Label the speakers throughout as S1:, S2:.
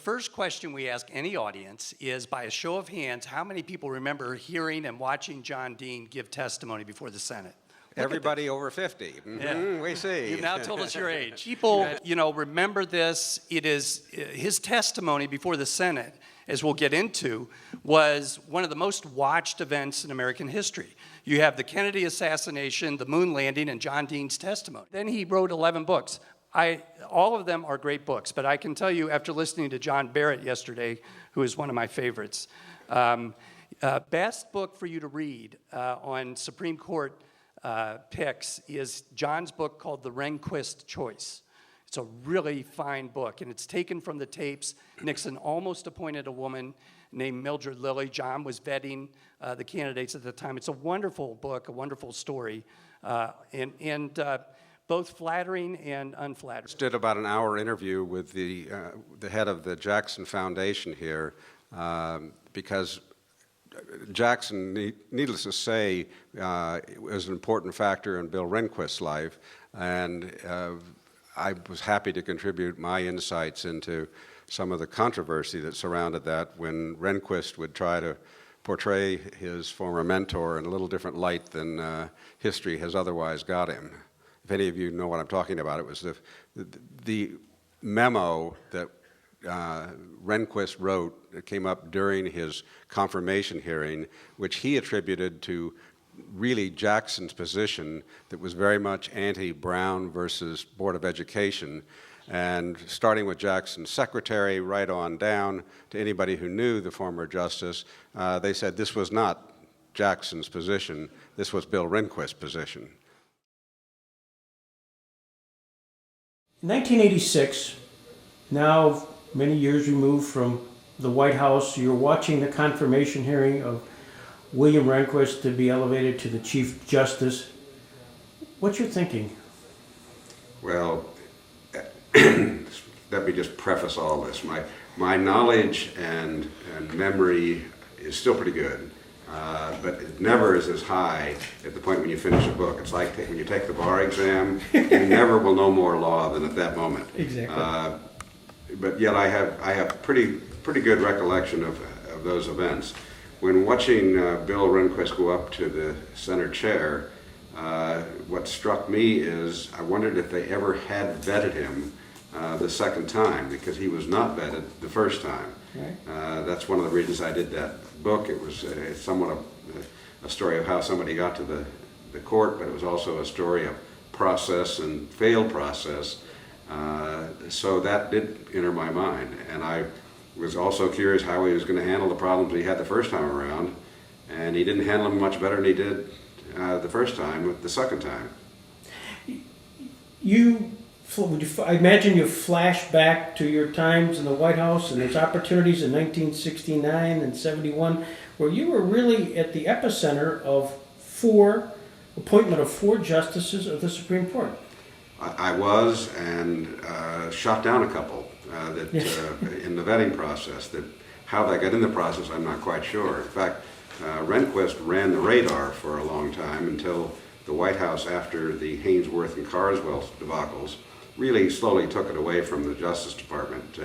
S1: first question we ask any audience is, by a show of hands, how many people remember hearing and watching John Dean give testimony before the Senate?
S2: Everybody over 50.
S1: Yeah.
S2: We see.
S1: You've now told us your age. People, remember this. It is his testimony before the Senate, as we'll get into, was one of the most watched events in American history. You have the Kennedy assassination, the moon landing, and John Dean's testimony. Then he wrote 11 books. All of them are great books, but I can tell you, after listening to John Barrett yesterday, who is one of my favorites, best book for you to read on Supreme Court picks is John's book called The Rehnquist Choice. It's a really fine book, and it's taken from the tapes. Nixon almost appointed a woman named Mildred Lilly. John was vetting the candidates at the time. It's a wonderful book, a wonderful story, and both flattering and unflattering.
S2: Did about an hour interview with the head of the H.ckson Foundation here, because Jackson, needless to say, was an important factor in Bill Rehnquist's life, and I was happy to contribute my insights into some of the controversy that surrounded that when Rehnquist would try to portray his former mentor in a little different light than history has otherwise got him. If any of you know what I'm talking about, it was the memo that Rehnquist wrote that came up during his confirmation hearing, which he attributed to really Jackson's position that was very much anti-Brown versus Board of Education. And starting with Jackson's secretary right on down to anybody who knew the former justice, they said this was not Jackson's position, this was Bill Rehnquist's position.
S3: In 1986, now many years removed from the White House, you're watching the confirmation hearing of William Rehnquist to be elevated to the Chief Justice. What's your thinking?
S2: Well, let me just preface all this. My knowledge and memory is still pretty good, but it never is as high at the point when you finish a book. It's like when you take the bar exam, you never will know more law than at that moment.
S3: Exactly.
S2: But yet I have pretty good recollection of those events. When watching Bill Rehnquist go up to the center chair, what struck me is I wondered if they ever had vetted him the second time, because he was not vetted the first time. Right. That's one of the reasons I did that book. It was somewhat a story of how somebody got to the court, but it was also a story of process and failed process. So that did enter my mind, and I was also curious how he was going to handle the problems he had the first time around, and he didn't handle them much better than he did the first time with the second time.
S3: I imagine you flash back to your times in the White House and those opportunities in 1969 and 71, where you were really at the epicenter of appointment of 4 justices of the Supreme Court.
S2: I was, and shot down a couple in the vetting process. How they got in the process, I'm not quite sure. In fact, Rehnquist ran the radar for a long time until the White House, after the Hainsworth and Carswell debacles, really slowly took it away from the Justice Department.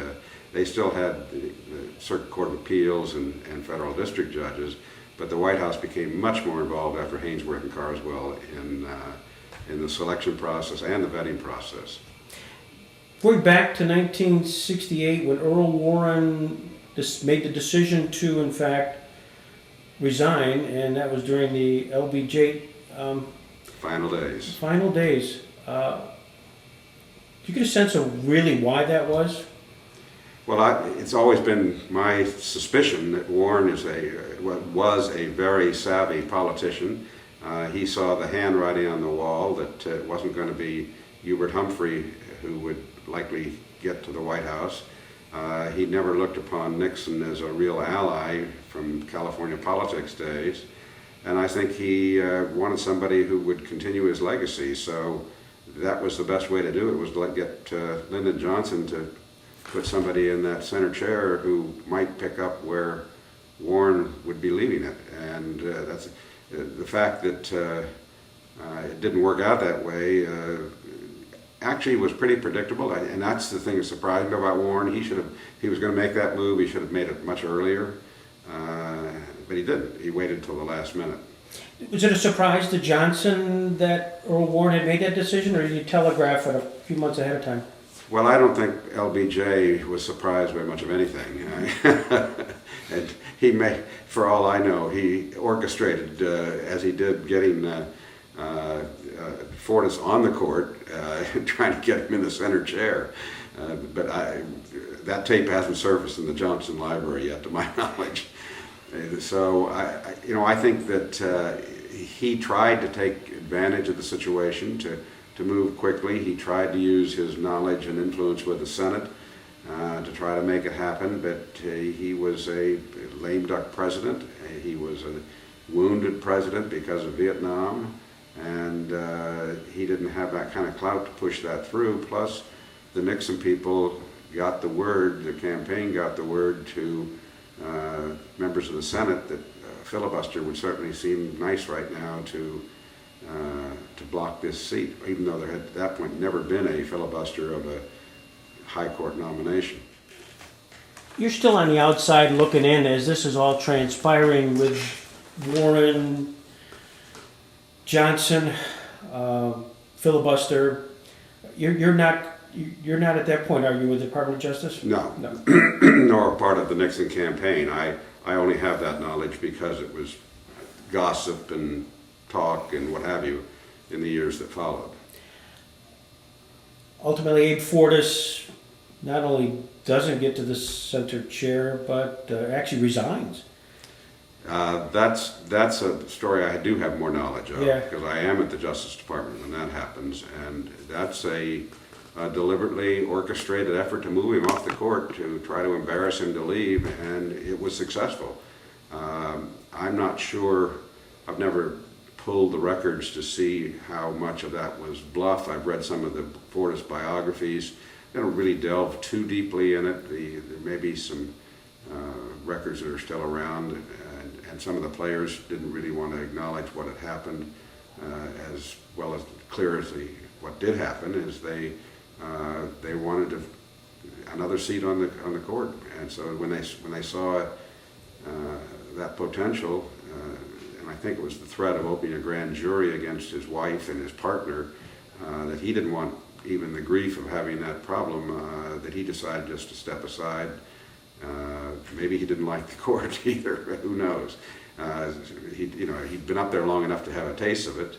S2: They still had the Circuit Court of Appeals and federal district judges, but the White House became much more involved after Hainsworth and Carswell in the selection process and the vetting process.
S3: Going back to 1968, when Earl Warren made the decision to, in fact, resign, and that was during the LBJ
S2: final days.
S3: Final days. Do you get a sense of really why that was?
S2: Well, it's always been my suspicion that Warren was a very savvy politician. He saw the handwriting on the wall that it wasn't going to be Hubert Humphrey who would likely get to the White House. He never looked upon Nixon as a real ally from California politics days. And I think he wanted somebody who would continue his legacy. So that was the best way to do it, was to get Lyndon Johnson to put somebody in that center chair who might pick up where Warren would be leaving it. And that's the fact that it didn't work out that way actually was pretty predictable, and that's the thing that surprised me about Warren. He was going to make that move, he should have made it much earlier, but he didn't. He waited till the last minute.
S3: Was it a surprise to Johnson that Earl Warren had made that decision, or did he telegraph it a few months ahead of time?
S2: Well, I don't think LBJ was surprised by much of anything. And he may, for all I know, he orchestrated, as he did, getting Fortas on the court, trying to get him in the center chair. But that tape hasn't surfaced in the Johnson Library yet, to my knowledge. So I think that he tried to take advantage of the situation to move quickly. He tried to use his knowledge and influence with the Senate to try to make it happen, but he was a lame duck president. He was a wounded president because of Vietnam, and he didn't have that kind of clout to push that through. Plus, the Nixon people got the word, the campaign got the word to members of the Senate that filibuster would certainly seem nice right now to block this seat, even though there had at that point never been a filibuster of a high court nomination.
S3: You're still on the outside looking in as this is all transpiring with Warren, Johnson, filibuster. You're not at that point, are you, with the Department of Justice?
S2: No. Nor part of the Nixon campaign. I only have that knowledge because it was gossip and talk and what have you in the years that followed.
S3: Ultimately, Abe Fortas not only doesn't get to the center chair, but actually resigns.
S2: That's a story I do have more knowledge of,
S3: Yeah.
S2: because I am at the Justice Department when that happens, and that's a deliberately orchestrated effort to move him off the court, to try to embarrass him to leave, and it was successful. I'm not sure, I've never pulled the records to see how much of that was bluff. I've read some of the Fortas biographies. They don't really delve too deeply in it. There may be some records that are still around, and some of the players didn't really want to acknowledge what had happened, as well as clear as what did happen is they wanted another seat on the court, and so when they saw that potential, and I think it was the threat of opening a grand jury against his wife and his partner, that he didn't want even the grief of having that problem, that he decided just to step aside. Maybe he didn't like the court either. Who knows? He'd been up there long enough to have a taste of it,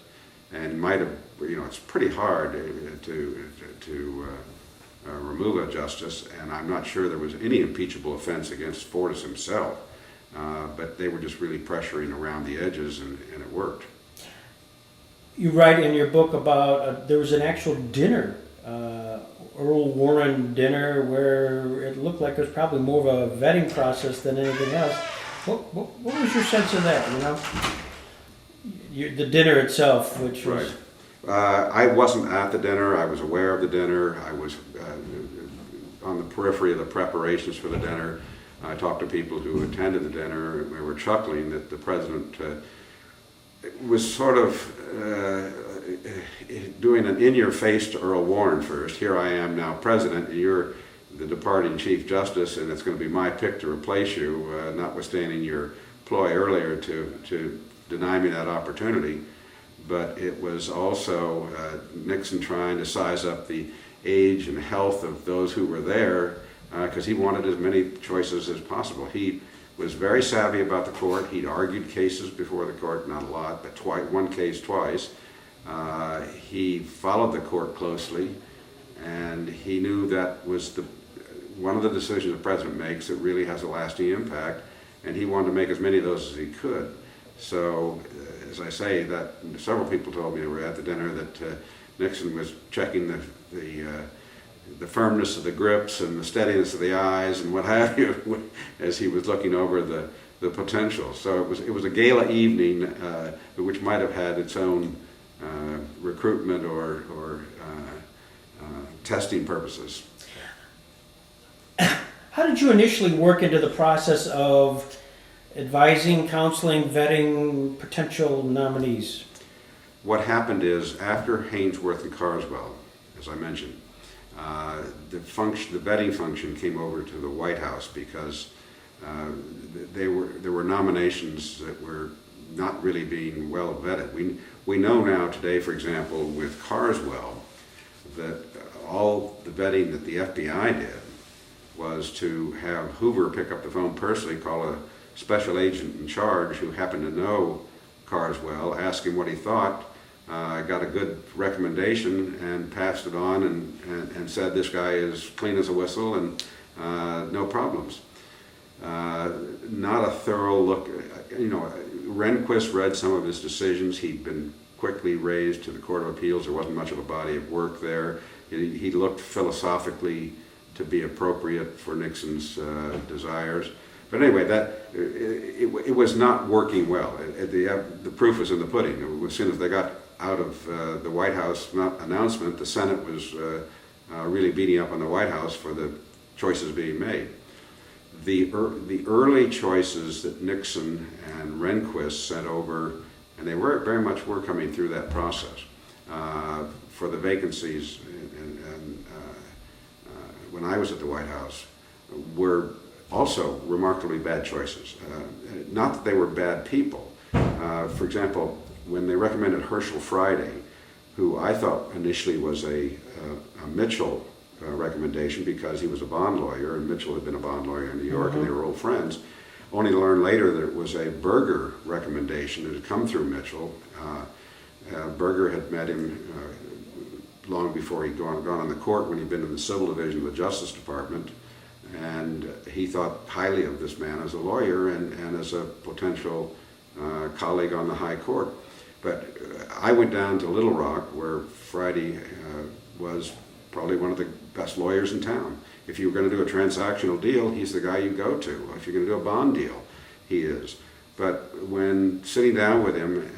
S2: and might have. It's pretty hard to remove a justice, and I'm not sure there was any impeachable offense against Fortas himself. But they were just really pressuring around the edges, and it worked.
S3: You write in your book about there was an actual dinner, Earl Warren dinner, where it looked like it was probably more of a vetting process than anything else. What was your sense of that? The dinner itself, which was.
S2: Right. I wasn't at the dinner. I was aware of the dinner. I was on the periphery of the preparations for the dinner. I talked to people who attended the dinner, and they were chuckling that the president was sort of doing an in-your-face to Earl Warren first. Here I am now president, and you're the departing Chief Justice, and it's going to be my pick to replace you, notwithstanding your ploy earlier to deny me that opportunity. But it was also Nixon trying to size up the age and health of those who were there, because he wanted as many choices as possible. He was very savvy about the court. He'd argued cases before the court, not a lot, but one case twice. He followed the court closely, and he knew that was one of the decisions the president makes that really has a lasting impact, and he wanted to make as many of those as he could. So, as I say, that several people told me who were at the dinner that Nixon was checking the firmness of the grips and the steadiness of the eyes and what have you, as he was looking over the potential. So it was a gala evening, which might have had its own recruitment or testing purposes.
S3: How did you initially work into the process of advising, counseling, vetting potential nominees?
S2: What happened is, after Hainsworth and Carswell, as I mentioned. The vetting function came over to the White House because there were nominations that were not really being well vetted. We know now today, for example, with Carswell, that all the vetting that the FBI did was to have Hoover pick up the phone personally, call a special agent in charge who happened to know Carswell, ask him what he thought, got a good recommendation and passed it on and said this guy is clean as a whistle and no problems. Not a thorough look. Rehnquist read some of his decisions. He'd been quickly raised to the Court of Appeals. There wasn't much of a body of work there. He looked philosophically to be appropriate for Nixon's desires. But anyway, it was not working well. The proof was in the pudding. As soon as they got out of the White House announcement, the Senate was really beating up on the White House for the choices being made. The early choices that Nixon and Rehnquist sent over, and they very much were coming through that process for the vacancies, and when I was at the White House, were also remarkably bad choices. Not that they were bad people. For example, when they recommended Herschel Friday, who I thought initially was a Mitchell recommendation because he was a bond lawyer, and Mitchell had been a bond lawyer in New York, and they were old friends, only to learn later that it was a Berger recommendation that had come through Mitchell. Berger had met him long before he'd gone on the court when he'd been in the civil division of the Justice Department, and he thought highly of this man as a lawyer and as a potential colleague on the High Court. But I went down to Little Rock, where Friday was probably one of the best lawyers in town. If you were going to do a transactional deal, he's the guy you go to. If you're going to do a bond deal, he is. But when sitting down with him,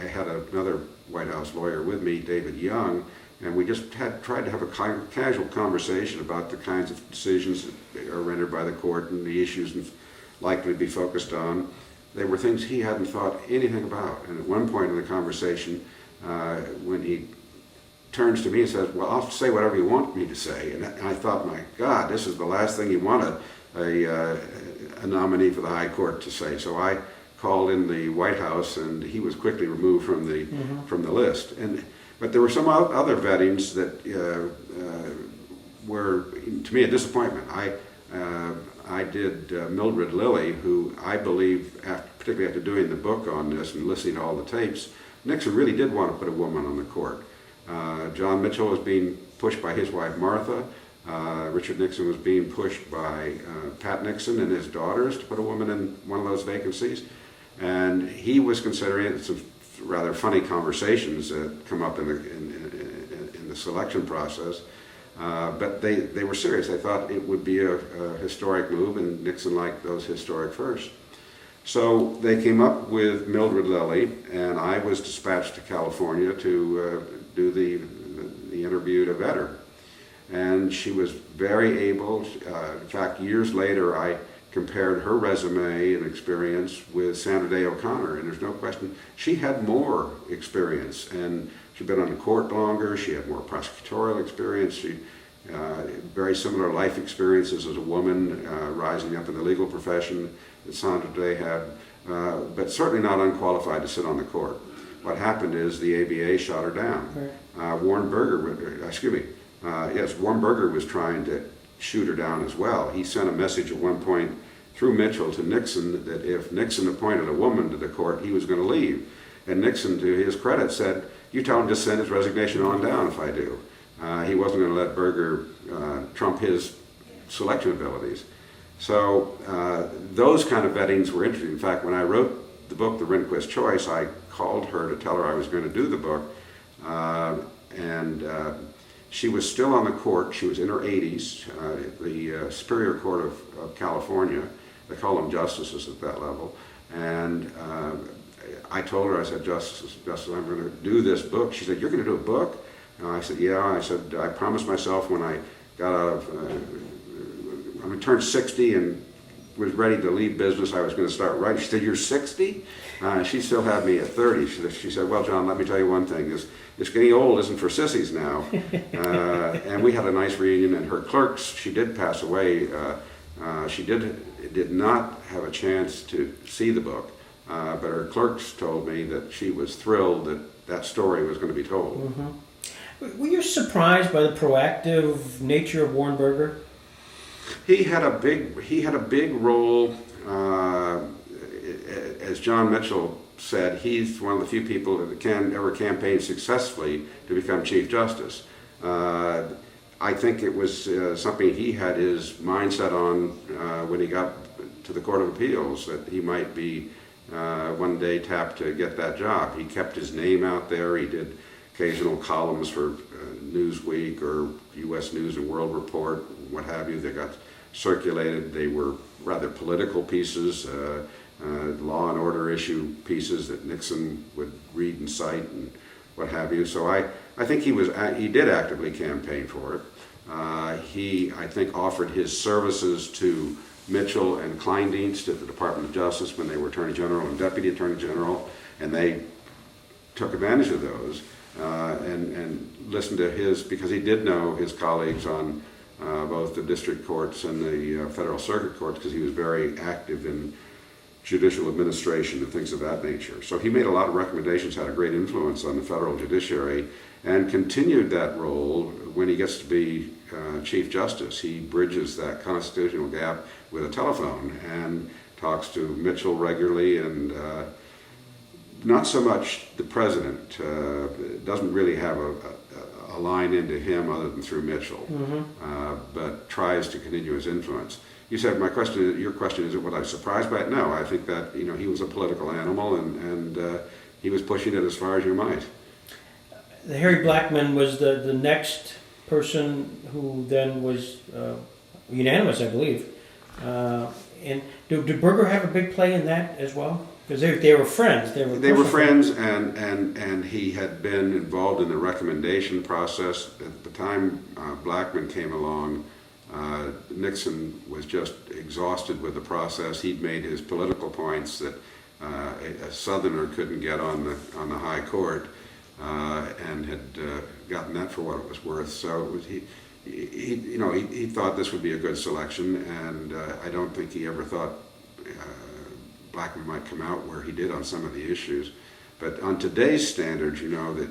S2: I had another White House lawyer with me, David Young, and we just tried to have a casual conversation about the kinds of decisions that are rendered by the court and the issues likely to be focused on. They were things he hadn't thought anything about. And at one point in the conversation, when he turns to me and says, well, I'll say whatever you want me to say. And I thought, my God, this is the last thing you want a nominee for the High Court to say. So I called in the White House, and he was quickly removed from the list. But there were some other vettings that were, to me, a disappointment. I did Mildred Lilly, who I believe, particularly after doing the book on this and listening to all the tapes, Nixon really did want to put a woman on the court. John Mitchell was being pushed by his wife Martha. Richard Nixon was being pushed by Pat Nixon and his daughters to put a woman in one of those vacancies. And he was considering it. Some rather funny conversations that come up in the selection process. But they were serious. They thought it would be a historic move, and Nixon liked those historic first. So they came up with Mildred Lilly, and I was dispatched to California to do the interview to vet her. And she was very able. In fact, years later, I compared her resume and experience with Sandra Day O'Connor, and there's no question she had more experience, and she'd been on the court longer. She had more prosecutorial experience. She very similar life experiences as a woman rising up in the legal profession that Sandra Day had, but certainly not unqualified to sit on the court. What happened is the ABA shot her down. Right. Warren Berger was trying to shoot her down as well. He sent a message at one point through Mitchell to Nixon that if Nixon appointed a woman to the court, he was going to leave. And Nixon, to his credit, said, you tell him to send his resignation on down if I do. He wasn't going to let Berger trump his selection abilities. So those kind of vettings were interesting. In fact, when I wrote the book, The Rehnquist Choice, I called her to tell her I was going to do the book. She was still on the court. She was in her 80s, the Superior Court of California. They call them justices at that level. And I told her, I said, Justice, I'm going to do this book. She said, you're going to do a book? And I said, yeah. I said, I promised myself when I got out of, I'm going to turn 60 in was ready to leave business, I was going to start writing. She said, "You're 60?" She still had me at 30. She said, "Well, John, let me tell you one thing. This getting old isn't for sissies now." And we had a nice reunion, and her clerks, she did pass away. She did not have a chance to see the book, but her clerks told me that she was thrilled that that story was going to be told.
S3: Were you surprised by the proactive nature of Warren Burger?
S2: He had a big role. As John Mitchell said, he's one of the few people that can ever campaign successfully to become Chief Justice. I think it was something he had his mindset on when he got to the Court of Appeals, that he might be one day tapped to get that job. He kept his name out there. He did occasional columns for Newsweek or U.S. News and World Report, what have you, that got circulated. They were rather political pieces, law and order issue pieces that Nixon would read and cite and what have you. So I think he did actively campaign for it. He, I think, offered his services to Mitchell and Kleindienst at the Department of Justice when they were Attorney General and Deputy Attorney General, and they took advantage of those and listened to his, because he did know his colleagues on both the district courts and the federal circuit courts, because he was very active in judicial administration and things of that nature. So he made a lot of recommendations, had a great influence on the federal judiciary, and continued that role when he gets to be Chief Justice. He bridges that constitutional gap with a telephone and talks to Mitchell regularly, and not so much the president. Doesn't really have a line into him other than through Mitchell, but tries to continue his influence. You said your question is, was I surprised by it? No, I think that he was a political animal, and he was pushing it as far as you might.
S3: Harry Blackmun was the next person who then was unanimous, I believe. And did Burger have a big play in that as well? Because they were friends. They were
S2: friends, and he had been involved in the recommendation process. At the time Blackmun came along, Nixon was just exhausted with the process. He'd made his political points that a Southerner couldn't get on the high court, and had gotten that for what it was worth. So he thought this would be a good selection, and I don't think he ever thought Blackmun might come out where he did on some of the issues. But on today's standards, that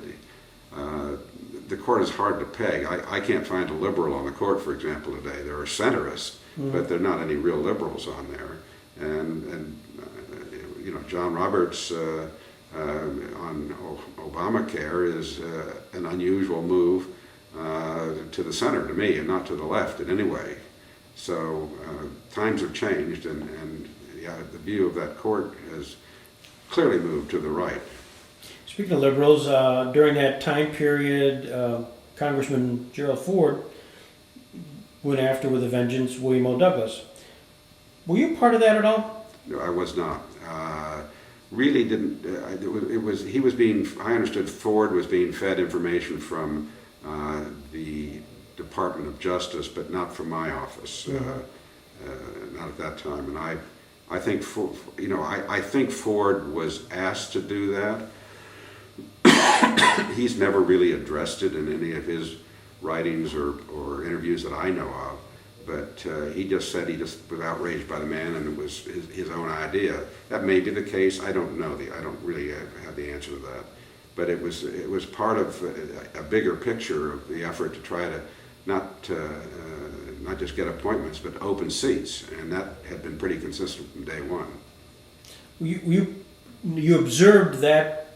S2: the court is hard to peg. I can't find a liberal on the court, for example, today. There are centrists, but there are not any real liberals on there. And John Roberts on Obamacare is an unusual move to the center to me, and not to the left in any way. So times have changed, and the view of that court has clearly moved to the right.
S3: Speaking of liberals, during that time period, Congressman Gerald Ford went after with a vengeance William O. Douglas. Were you part of that at all?
S2: No, I was not. Really didn't. He was being. I understood Ford was being fed information from the Department of Justice, but not from my office. Not at that time. And I think I think Ford was asked to do that. He's never really addressed it in any of his writings or interviews that I know of, but he just said he just was outraged by the man, and it was his own idea. That may be the case. I don't know. I don't really have the answer to that. But it was part of a bigger picture of the effort to try to not just get appointments, but open seats, and that had been pretty consistent from day one.
S3: You observed that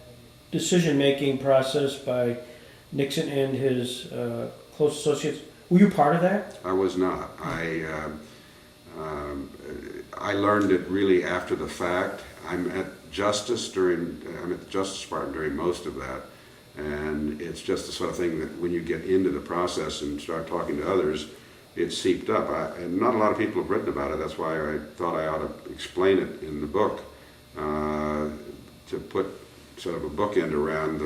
S3: decision-making process by Nixon and his close associates. Were you part of that?
S2: I was not. I learned it really after the fact. I'm at the Justice Department during most of that, and it's just the sort of thing that when you get into the process and start talking to others, it seeped up. And not a lot of people have written about it. That's why I thought I ought to explain it in the book, to put sort of a bookend around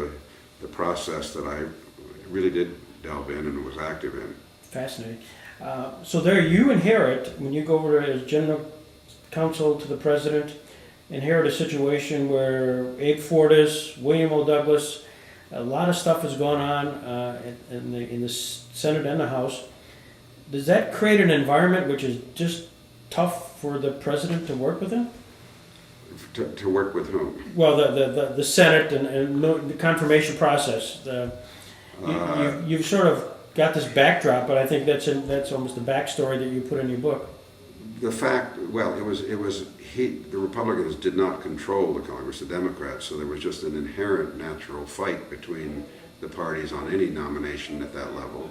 S2: the process that I really did delve in and was active in.
S3: Fascinating. So there you inherit, when you go over as General counsel to the president, inherit a situation where Abe Fortas, William O. Douglas, a lot of stuff has gone on in the Senate and the House. Does that create an environment which is just tough for the president to work with him?
S2: To work with whom?
S3: Well, the Senate and the confirmation process. You've sort of got this backdrop, but I think that's almost the backstory that you put in your book.
S2: The fact, well, the Republicans did not control the Congress, the Democrats, so there was just an inherent natural fight between the parties on any nomination at that level.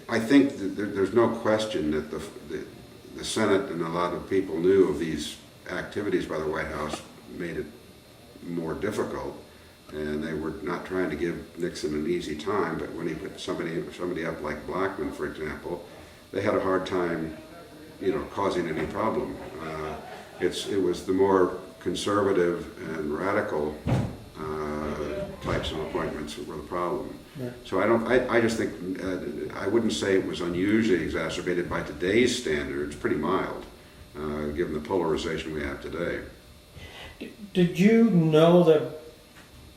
S2: I think that there's no question that the Senate and a lot of people knew of these activities by the White House made it more difficult, and they were not trying to give Nixon an easy time, but when he put somebody up like Blackmun, for example, they had a hard time, causing any problem. It was the more conservative and radical types of appointments that were the problem.
S3: Yeah.
S2: So I just think, I wouldn't say it was unusually exacerbated by today's standards, pretty mild, given the polarization we have today.
S3: Did you know that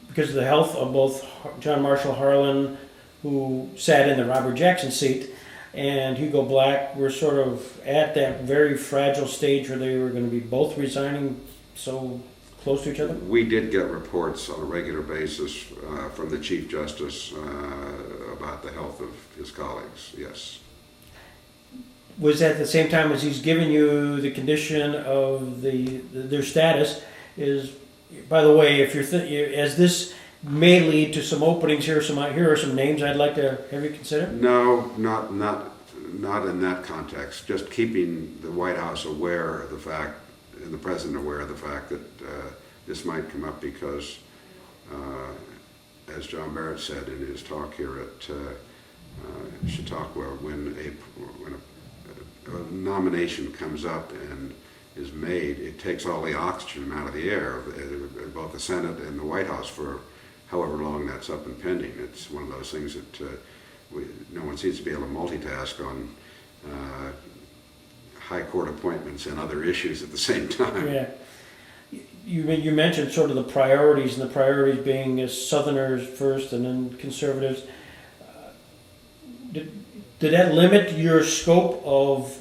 S3: because of the health of both John Marshall Harlan, who sat in the Robert Jackson seat, and Hugo Black were sort of at that very fragile stage where they were going to be both resigning so close to each other?
S2: We did get reports on a regular basis from the Chief Justice about the health of his colleagues, yes.
S3: Was that at the same time as he's giving you the condition of their status? Is, by the way, if as this may lead to some openings here are some names I'd like to have you consider.
S2: No, not in that context. Just keeping the White House aware of the fact, and the President aware of the fact that this might come up because, as John Barrett said in his talk here at Chautauqua, when a nomination comes up and is made, it takes all the oxygen out of the air of both the Senate and the White House for however long that's up and pending. It's one of those things that no one seems to be able to multitask on high court appointments and other issues at the same time.
S3: Yeah. You mentioned sort of the priorities, and the priorities being as Southerners first and then conservatives. Did that limit your scope of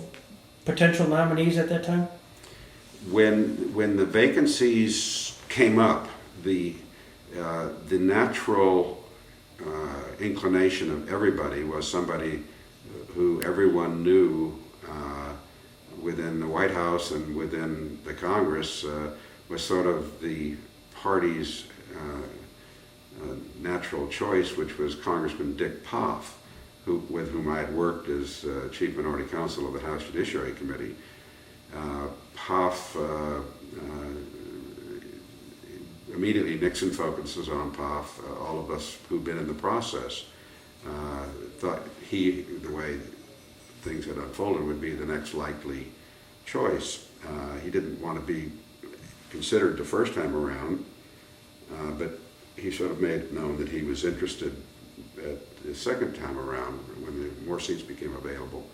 S3: potential nominees at that time?
S2: When the vacancies came up, the natural inclination of everybody was somebody who everyone knew within the White House and within the Congress was sort of the party's natural choice, which was Congressman Dick Poff, with whom I had worked as Chief Minority Counsel of the House Judiciary Committee. Poff, immediately Nixon focuses on Poff. All of us who've been in the process thought the way things had unfolded, would be the next likely choice. He didn't want to be considered the first time around, but he sort of made it known that he was interested at the second time around when more seats became available.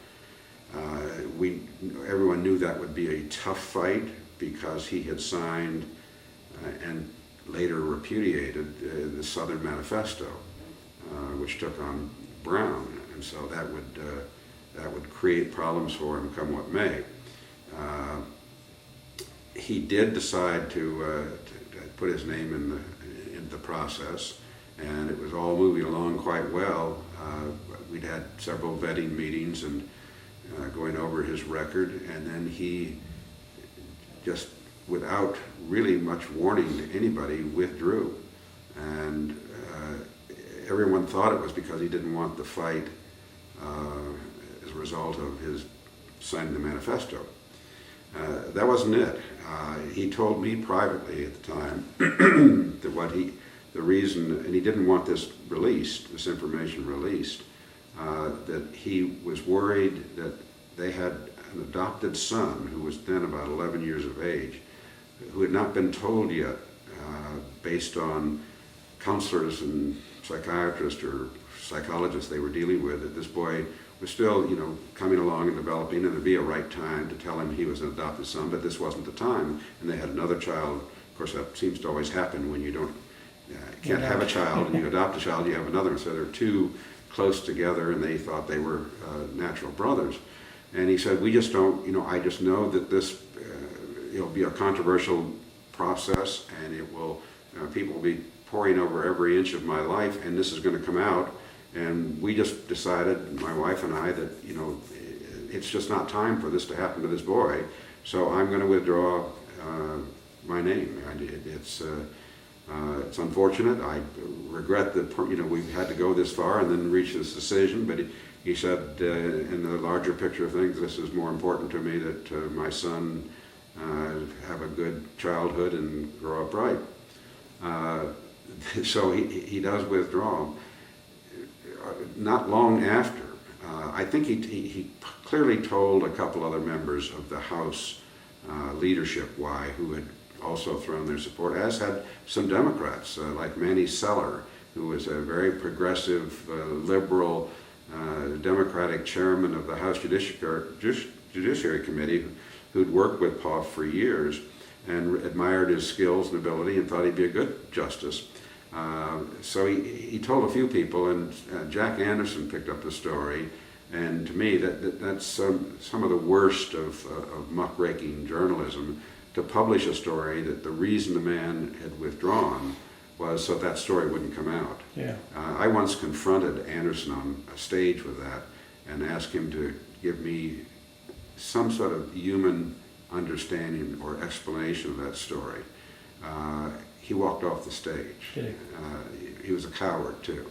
S2: Everyone knew that would be a tough fight because he had signed and later repudiated the Southern Manifesto, which took on Brown, and so that would create problems for him, come what may. He did decide to put his name in the process, and it was all moving along quite well. We'd had several vetting meetings and going over his record, and then he just, without really much warning to anybody, withdrew. And everyone thought it was because he didn't want the fight as a result of his signing the manifesto. That wasn't it. He told me privately at the time that the reason, and he didn't want this released, this information released, that he was worried that they had an adopted son who was then about 11 years of age, who had not been told yet, based on counselors and psychiatrists or psychologists they were dealing with, that this boy was still, coming along and developing, and there'd be a right time to tell him he was an adopted son, but this wasn't the time. And they had another child. Of course, that seems to always happen when you can't have a child and you adopt a child, you have another. So they're two close together, and they thought they were natural brothers. And he said, we just don't, I just know that this, it'll be a controversial process, and it will, people will be poring over every inch of my life, and this is going to come out. And we just decided, my wife and I, that, it's just not time for this to happen to this boy. So I'm going to withdraw my name. It's unfortunate. I regret that, we had to go this far and then reach this decision. But he said, in the larger picture of things, this is more important to me that my son have a good childhood and grow up right. So he does withdraw. Not long after, I think he clearly told a couple other members of the House leadership why, who had also thrown their support, as had some Democrats, like Manny Seller, who was a very progressive, liberal, Democratic chairman of the House Judiciary Committee, who'd worked with Poff for years and admired his skills and ability and thought he'd be a good justice. So he told a few people, and Jack Anderson picked up the story. And to me, that's some of the worst of muckraking journalism, to publish a story that the reason the man had withdrawn was so that story wouldn't come out.
S3: Yeah.
S2: I once confronted Anderson on a stage with that and asked him to give me some sort of human understanding or explanation of that story. He walked off the stage. He was a coward, too.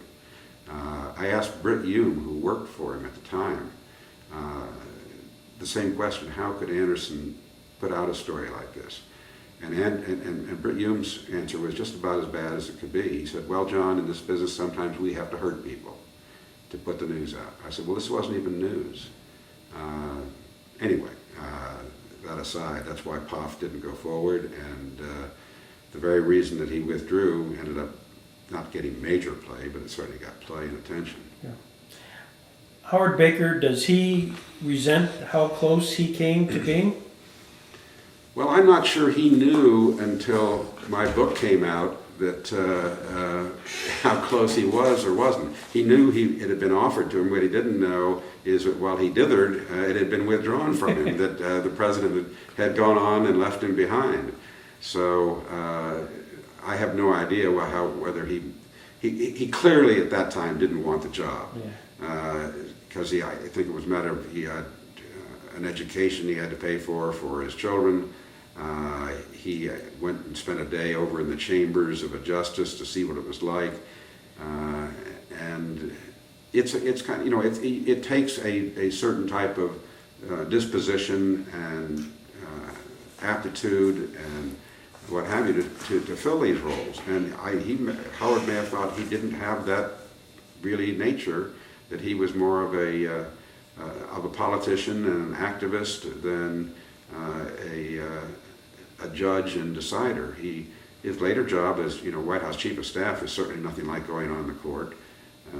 S2: I asked Britt Hume, who worked for him at the time, the same question: how could Anderson put out a story like this? And Britt Hume's answer was just about as bad as it could be. He said, well, John, in this business, sometimes we have to hurt people to put the news out. I said, well, this wasn't even news. Anyway, that aside, that's why Poff didn't go forward, and the very reason that he withdrew ended up not getting major play, but it certainly got play and attention.
S3: Yeah. Howard Baker, does he resent how close he came to being?
S2: Well, I'm not sure he knew until my book came out that how close he was or wasn't. He knew it had been offered to him. What he didn't know is that while he dithered, it had been withdrawn from him, that the president had gone on and left him behind. So I have no idea whether he clearly at that time didn't want the job, because I think it was a matter of he had an education he had to pay for his children. He went and spent a day over in the chambers of a justice to see what it was like, and it's kind of, it takes a certain type of disposition and aptitude and what have you to fill these roles. And Howard may have thought he didn't have that really nature, that he was more of a politician and an activist than a judge and decider. His later job as White House Chief of Staff is certainly nothing like going on the court.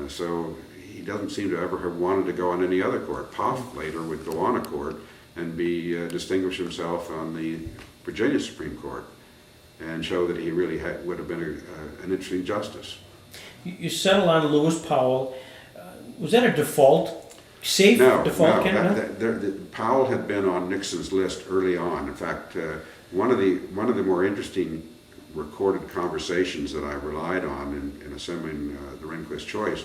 S2: So he doesn't seem to ever have wanted to go on any other court. Poff later would go on a court and distinguish himself on the Virginia Supreme Court and show that he really would have been an interesting justice.
S3: You settled on Lewis Powell. Was that a default? Safe default candidate?
S2: Powell had been on Nixon's list early on. In fact, one of the more interesting recorded conversations that I relied on in assembling the Rehnquist choice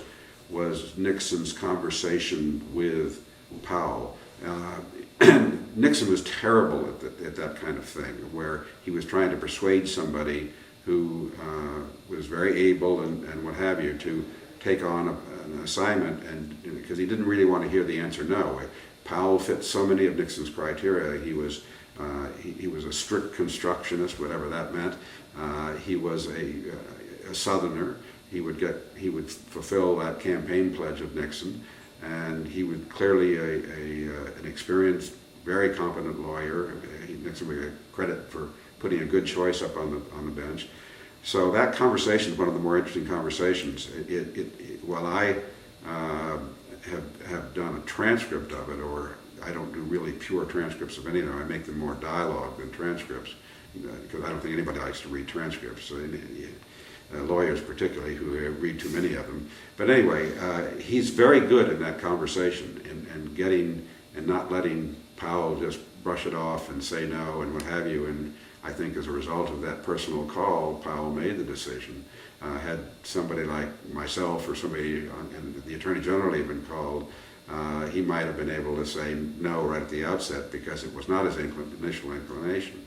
S2: was Nixon's conversation with Powell. Nixon was terrible at that kind of thing, where he was trying to persuade somebody who was very able and what have you to take on an assignment, and because he didn't really want to hear the answer no. Powell fit so many of Nixon's criteria. He was a strict constructionist, whatever that meant. He was a Southerner. He would fulfill that campaign pledge of Nixon, and he would clearly an experienced, very competent lawyer. Nixon would get credit for putting a good choice up on the bench. So that conversation is one of the more interesting conversations. While I have done a transcript of it, or I don't do really pure transcripts of any of them. I make them more dialogue than transcripts, because I don't think anybody likes to read transcripts. So, lawyers particularly, who read too many of them. But anyway, he's very good in that conversation and getting and not letting Powell just brush it off and say no and what have you. And I think as a result of that personal call, Powell made the decision. Had somebody like myself or somebody, and the Attorney General even called, he might have been able to say no right at the outset because it was not his initial inclination.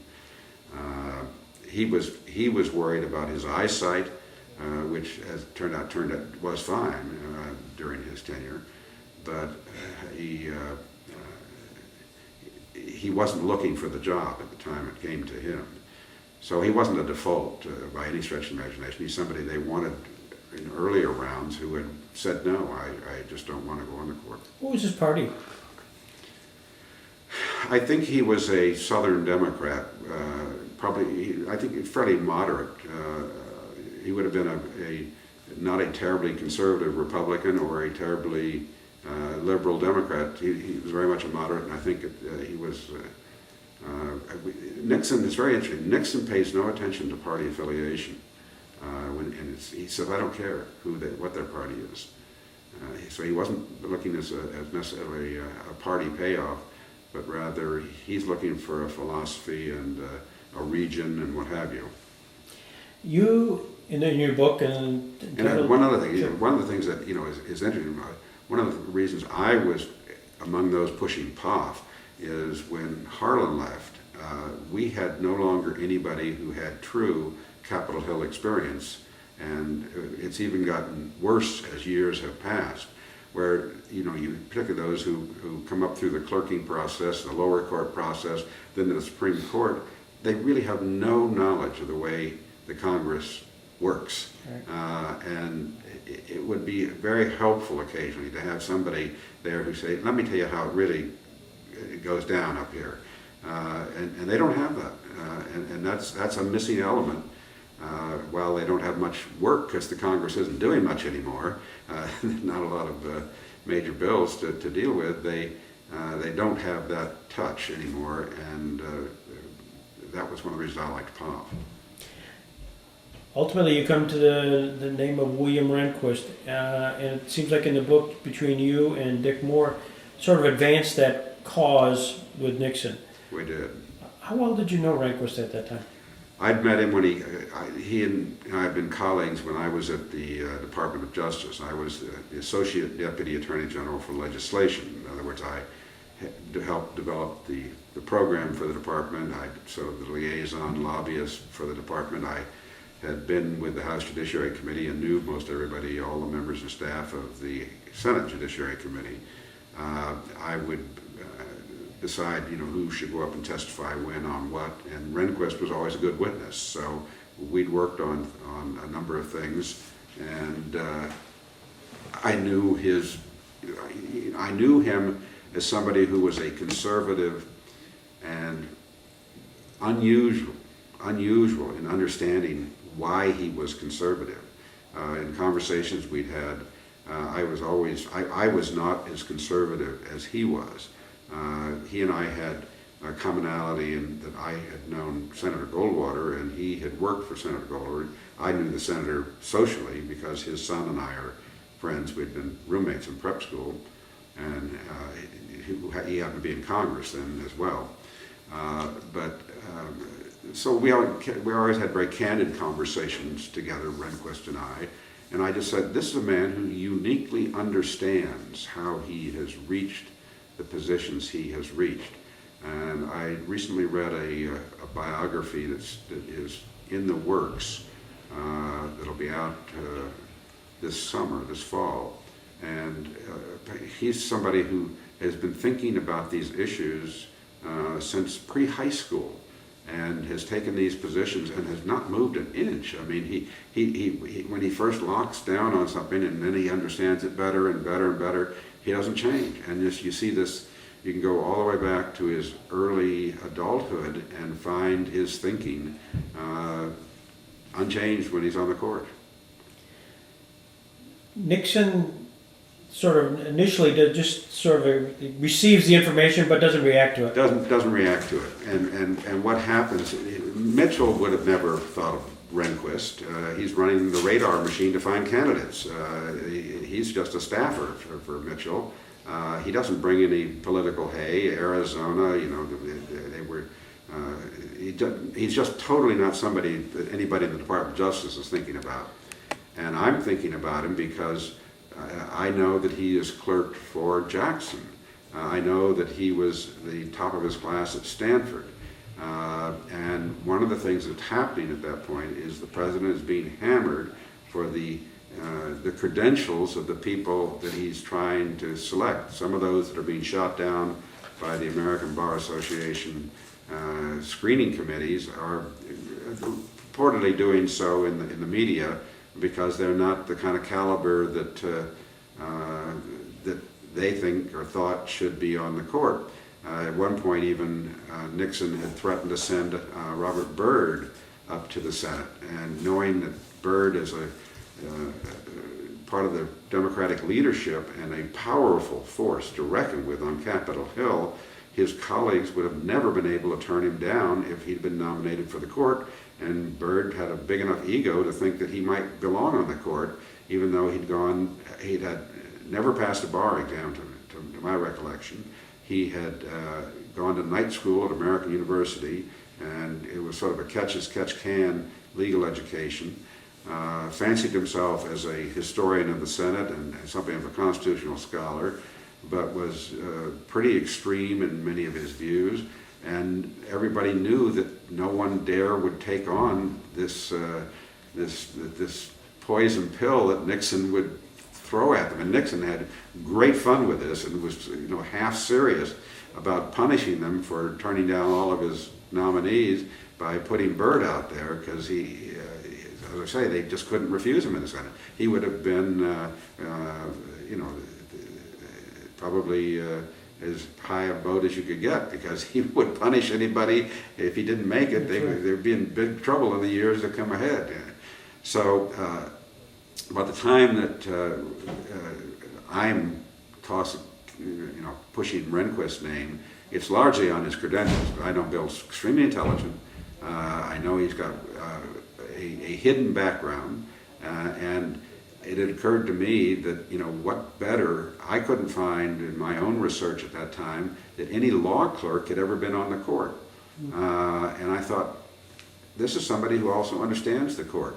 S2: He was worried about his eyesight, which as turned out was fine during his tenure, but he wasn't looking for the job at the time it came to him. So he wasn't a default by any stretch of the imagination. He's somebody they wanted in earlier rounds who had said, no, I just don't want to go on the court.
S3: What was his party?
S2: I think he was a Southern Democrat, I think fairly moderate. He would have been not a terribly conservative Republican or a terribly liberal Democrat. He was very much a moderate, and I think he was... Nixon is very interesting. Nixon pays no attention to party affiliation. He says, I don't care what their party is. So he wasn't looking as necessarily a party payoff, but rather he's looking for a philosophy and a region and what have you.
S3: You, in your book, and
S2: one other thing, one of the things that is interesting, one of the reasons I was among those pushing POF is when Harlan left, we had no longer anybody who had true Capitol Hill experience, and it's even gotten worse as years have passed, where particularly those who come up through the clerking process, the lower court process, then the Supreme Court, they really have no knowledge of the way the Congress works. Right. And it would be very helpful occasionally to have somebody there who say, let me tell you how it really goes down up here. And they don't have that. And that's a missing element. While they don't have much work because the Congress isn't doing much anymore, not a lot of major bills to deal with, they don't have that touch anymore, and that was one of the reasons I liked POF.
S3: Ultimately, you come to the name of William Rehnquist, and it seems like in the book between you and Dick Moore, sort of advanced that cause with Nixon.
S2: We did.
S3: How well did you know Rehnquist at that time?
S2: I'd met him when he and I had been colleagues when I was at the Department of Justice. I was the Associate Deputy Attorney General for Legislation. In other words, I helped develop the program for the department. So the liaison lobbyist for the department. I had been with the House Judiciary Committee and knew most everybody, all the members and staff of the Senate Judiciary Committee. I would decide, who should go up and testify when on what, and Rehnquist was always a good witness. So we'd worked on a number of things, and I knew him as somebody who was a conservative and unusual in understanding why he was conservative. In conversations we'd had, I was not as conservative as he was. He and I had a commonality in that I had known Senator Goldwater, and he had worked for Senator Goldwater. I knew the senator socially because his son and I are friends. We'd been roommates in prep school, and he happened to be in Congress then as well. So we always had very candid conversations together, Rehnquist and I just said, this is a man who uniquely understands how he has reached the positions he has reached. And I recently read a biography that is in the works, that'll be out this fall. And he's somebody who has been thinking about these issues since pre-high school, and has taken these positions and has not moved an inch. I mean, he when he first locks down on something and then he understands it better and better and better, he doesn't change. And you see this, you can go all the way back to his early adulthood and find his thinking unchanged when he's on the court.
S3: Nixon sort of initially just sort of receives the information but doesn't react to it.
S2: Doesn't react to it. And what happens, Mitchell would have never thought of Rehnquist. He's running the radar machine to find candidates. He's just a staffer for Mitchell. He doesn't bring any political hay. Arizona, they were. He's just totally not somebody that anybody in the Department of Justice is thinking about. And I'm thinking about him because I know that he is clerked for Jackson. I know that he was the top of his class at Stanford. And one of the things that's happening at that point is the president is being hammered for the credentials of the people that he's trying to select. Some of those that are being shot down by the American Bar Association screening committees are reportedly doing so in the media because they're not the kind of caliber that that they think or thought should be on the court. At one point, even Nixon had threatened to send Robert Byrd up to the Senate, and knowing that Byrd is a part of the Democratic leadership and a powerful force to reckon with on Capitol Hill, his colleagues would have never been able to turn him down if he'd been nominated for the court. And Byrd had a big enough ego to think that he might belong on the court, even though he'd had never passed a bar exam, to my recollection. He had gone to night school at American University, and it was sort of a catch-as-catch-can legal education. Fancied himself as a historian of the Senate and something of a constitutional scholar, but was pretty extreme in many of his views. And everybody knew that no one would take on this poison pill that Nixon would throw at them. And Nixon had great fun with this and was half serious about punishing them for turning down all of his nominees by putting Byrd out there, because he, as I say, they just couldn't refuse him in the Senate. He would have been, probably as high a vote as you could get, because he would punish anybody. If he didn't make it, they'd be in big trouble in the years that come ahead. So by the time that I'm pushing Rehnquist's name, it's largely on his credentials. I know Bill's extremely intelligent. I know he's got a hidden background, and it had occurred to me that, what better, I couldn't find in my own research at that time that any law clerk had ever been on the court. And I thought, this is somebody who also understands the court,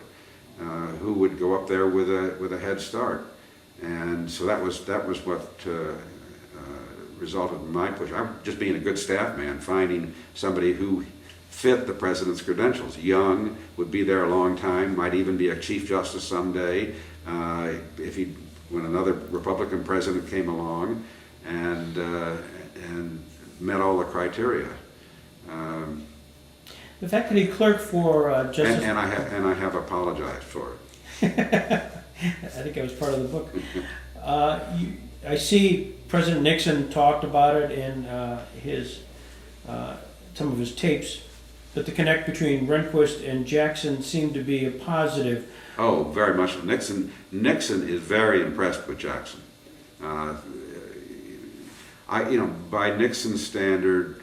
S2: who would go up there with a head start. And so that was what resulted in my push. I'm just being a good staff man, finding somebody who fit the president's credentials. Young, would be there a long time, might even be a chief justice someday, when another Republican president came along, and met all the criteria.
S3: The fact that he clerked for Justice...
S2: And I have apologized for it.
S3: I think it was part of the book. I see President Nixon talked about it in some of his tapes, but the connect between Rehnquist and Jackson seemed to be a positive.
S2: Oh, very much. Nixon is very impressed with Jackson. By Nixon's standard,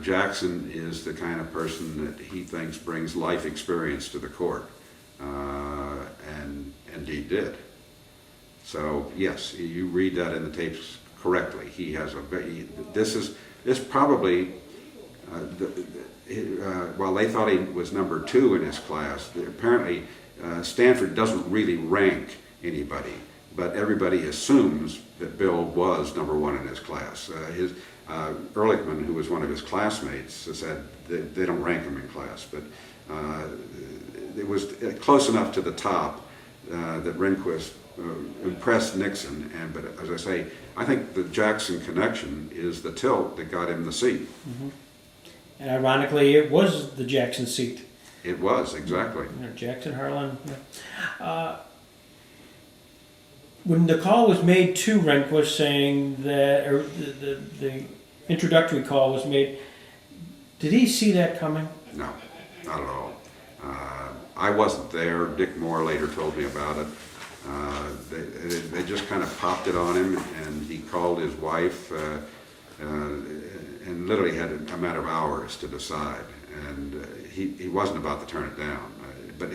S2: Jackson is the kind of person that he thinks brings life experience to the court, and indeed did. So yes, you read that in the tapes correctly. He has this probably. While they thought he was number 2 in his class, apparently Stanford doesn't really rank anybody, but everybody assumes that Bill was number 1 in his class. Ehrlichman, who was one of his classmates, said they don't rank him in class, but it was close enough to the top that Rehnquist impressed Nixon. But as I say, I think the Jackson connection is the tilt that got him the seat.
S3: Mm-hmm. And ironically, it was the Jackson seat.
S2: It was, exactly.
S3: Jackson, Harlan. Yeah. When the call was made to Rehnquist saying that, or the introductory call was made, did he see that coming?
S2: No, not at all. I wasn't there. Dick Moore later told me about it. They just kind of popped it on him, and he called his wife, and literally had a matter of hours to decide. And he wasn't about to turn it down, but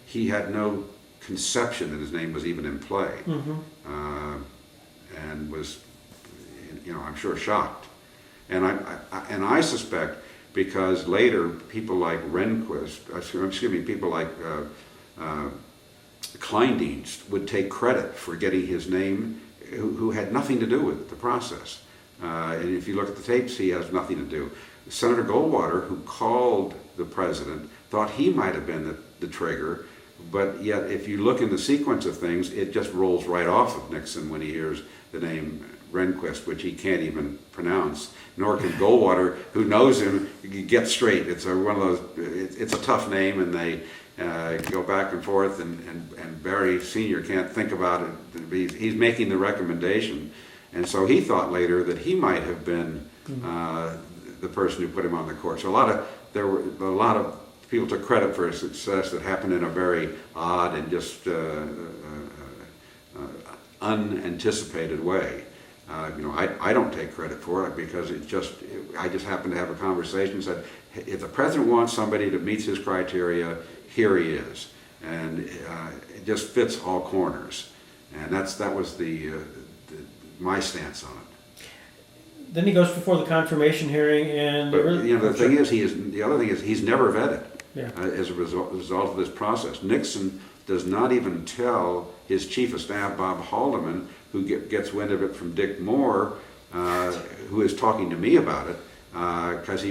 S2: he had no conception that his name was even in play, and was, I'm sure shocked. And I suspect because later people like Rehnquist, people like Kleindienst would take credit for getting his name, who had nothing to do with the process. And if you look at the tapes, he has nothing to do. Senator Goldwater, who called the president, thought he might have been the trigger, but yet if you look in the sequence of things, it just rolls right off of Nixon when he hears the name Rehnquist, which he can't even pronounce, nor can Goldwater, who knows him, get straight. It's one of those. It's a tough name, and they go back and forth. And Barry Sr. can't think about it. He's making the recommendation, and so he thought later that he might have been the person who put him on the court. So there were a lot of people took credit for a success that happened in a very odd and just unanticipated way. I don't take credit for it because I just happened to have a conversation and said, if the president wants somebody that meets his criteria, here he is. And it just fits all corners. And that was my stance on it.
S3: Then he goes before the confirmation hearing, and
S2: but the other thing is he's never vetted as a result of this process. Nixon does not even tell his chief of staff, Bob Haldeman, who gets wind of it from Dick Moore, who is talking to me about it, because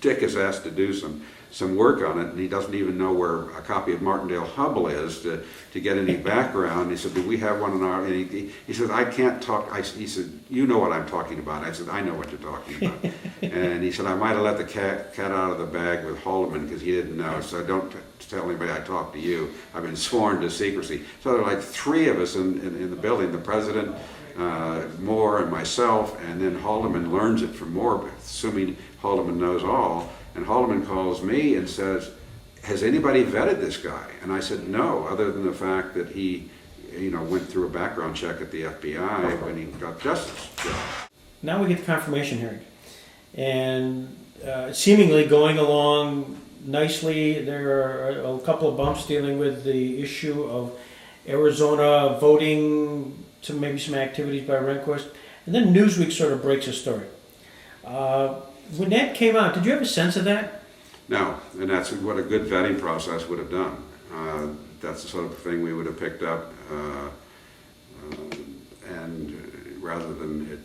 S2: Dick is asked to do some work on it, and he doesn't even know where a copy of Martindale Hubble is to get any background. He said, do we have one in our, and he said, I can't talk, he said, you know what I'm talking about. I said, I know what you're talking about. And he said, I might have let the cat out of the bag with Haldeman because he didn't know, so don't tell anybody I talked to you. I've been sworn to secrecy. So there are like three of us in the building, the president, Moore, and myself, and then Haldeman learns it from Moore, assuming Haldeman knows all. And Haldeman calls me and says, has anybody vetted this guy? And I said, no, other than the fact that he, went through a background check at the FBI when he got justice job.
S3: Now we get the confirmation hearing. And seemingly going along nicely. There are a couple of bumps dealing with the issue of Arizona voting, to maybe some activities by Rehnquist. And then Newsweek sort of breaks a story. When that came out, did you have a sense of that?
S2: No, and that's what a good vetting process would have done. That's the sort of thing we would have picked up, and rather than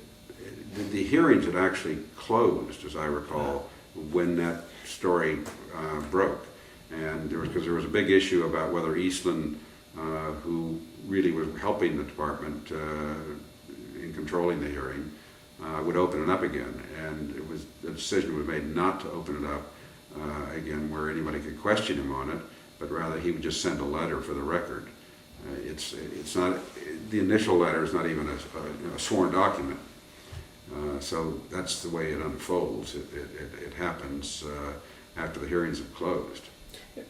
S2: the hearings had actually closed, as I recall, when that story broke, and because there was a big issue about whether Eastland, who really was helping the department in controlling the hearing, would open it up again, and the decision was made not to open it up again where anybody could question him on it, but rather he would just send a letter for the record. It's not, the initial letter is not even a sworn document, so that's the way it unfolds. It happens after the hearings have closed.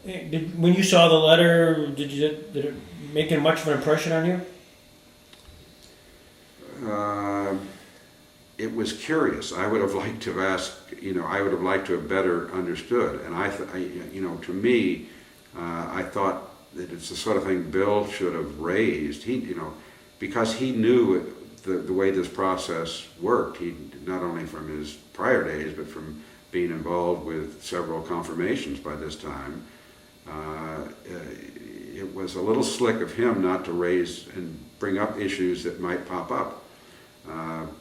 S3: When you saw the letter, did it make much of an impression on you?
S2: It was curious. I would have liked to have asked, I would have liked to have better understood. And to me, I thought that it's the sort of thing Bill should have raised. Because he knew the way this process worked. He, not only from his prior days, but from being involved with several confirmations by this time. It was a little slick of him not to raise and bring up issues that might pop up.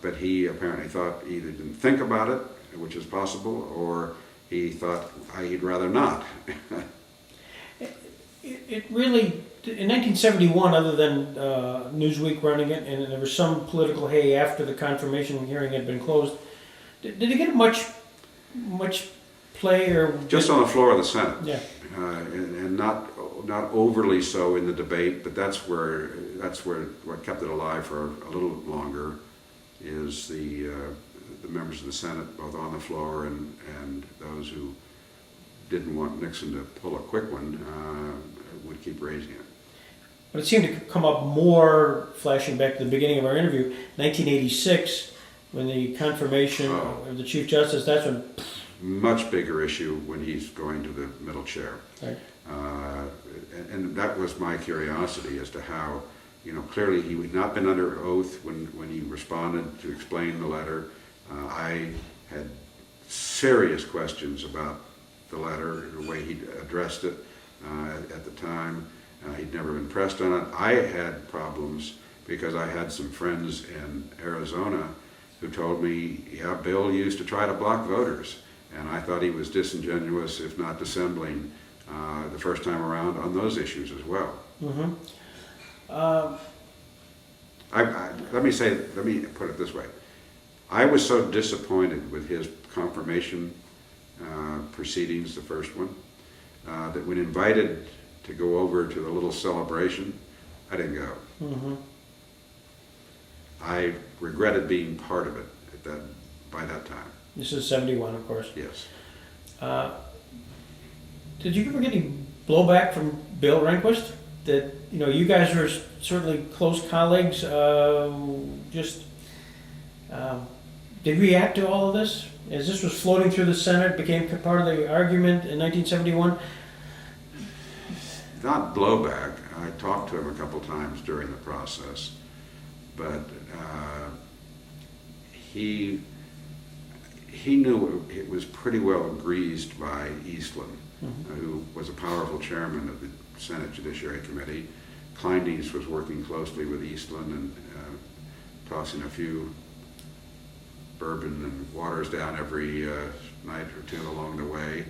S2: But he apparently thought he either didn't think about it, which is possible, or he thought he'd rather not.
S3: It really, in 1971, other than Newsweek running it, and there was some political hay after the confirmation hearing had been closed, did it get much play or
S2: just on the floor of the Senate?
S3: Yeah,
S2: and not overly so in the debate, but that's where what kept it alive for a little longer is the members of the Senate, both on the floor and those who didn't want Nixon to pull a quick one, would keep raising it.
S3: but it seemed to come up more, flashing back to the beginning of our interview, 1986, when the confirmation of the Chief Justice, that's when...
S2: Much bigger issue when he's going to the middle chair.
S3: Right.
S2: And that was my curiosity as to how, clearly he had not been under oath when he responded to explain the letter. I had serious questions about the letter, the way he addressed it at the time. He'd never been pressed on it. I had problems because I had some friends in Arizona who told me, yeah, Bill used to try to block voters. And I thought he was disingenuous, if not dissembling, the first time around on those issues as well.
S3: Mm-hmm.
S2: Let me put it this way. I was so disappointed with his confirmation proceedings, the first one, that when invited to go over to the little celebration, I didn't go.
S3: Mm-hmm.
S2: I regretted being part of it by that time.
S3: This is 71, of course.
S2: Yes.
S3: Did you ever get any blowback from Bill Rehnquist? That, you guys were certainly close colleagues. Did he react to all of this? As this was floating through the Senate, became part of the argument in 1971?
S2: Not blowback. I talked to him a couple times during the process, but he knew it was pretty well greased by Eastland, who was a powerful chairman of the Senate Judiciary Committee. Kleindienst was working closely with Eastland and tossing a few bourbon and waters down every night or two along the way.